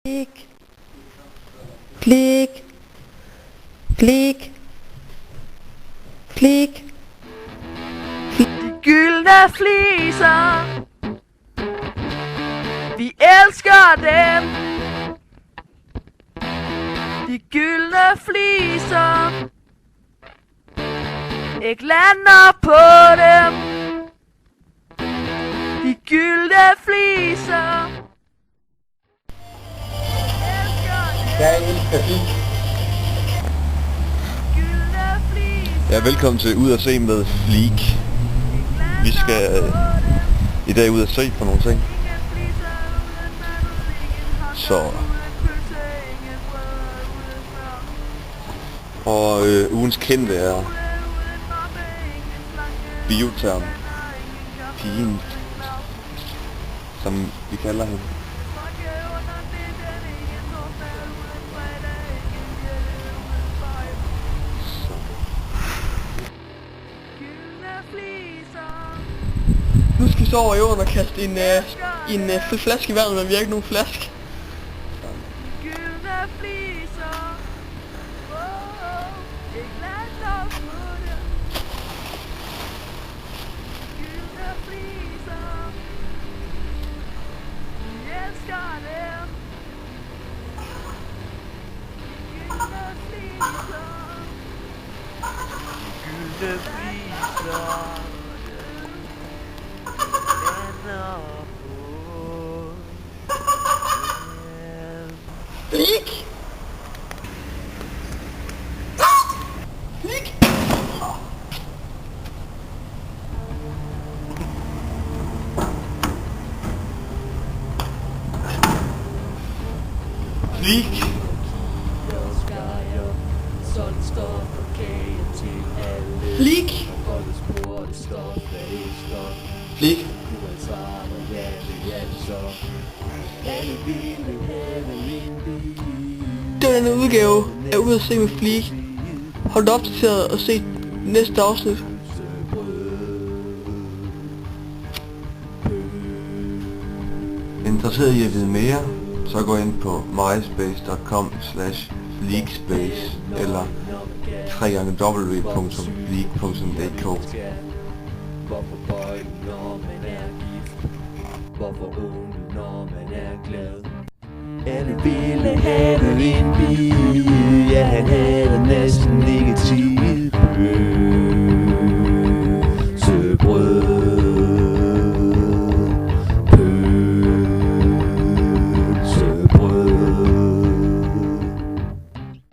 Klik. Klik. Klik. Klik. De gyldne fliser, vi elsker dem. De gyldne fliser, ikke lander på dem. De gyldne fliser. Jeg elsker Flik. Ja, velkommen til Ud at se med Flik. Vi skal i dag ud at se på nogle ting. Så og ugens kendte er Bioterm Pigen, som vi kalder hende. Nu skal vi så over jorden og kaste en flaske i vandet, men vi har ikke nogen flaske. Flik! Flik! Flik! Flik! Flik! Det var denne udgave af Ud at se med Flik. Hold dig opdateret og se næste afsnit. Interesseret i at vide mere, så gå ind på myspace.com/flikspace eller www.flik.dk. Hvorfor bøjlen, når man er gift? Hvorfor onde, når man er glad? Alle ville have en bil, ja han havde næsten negativ.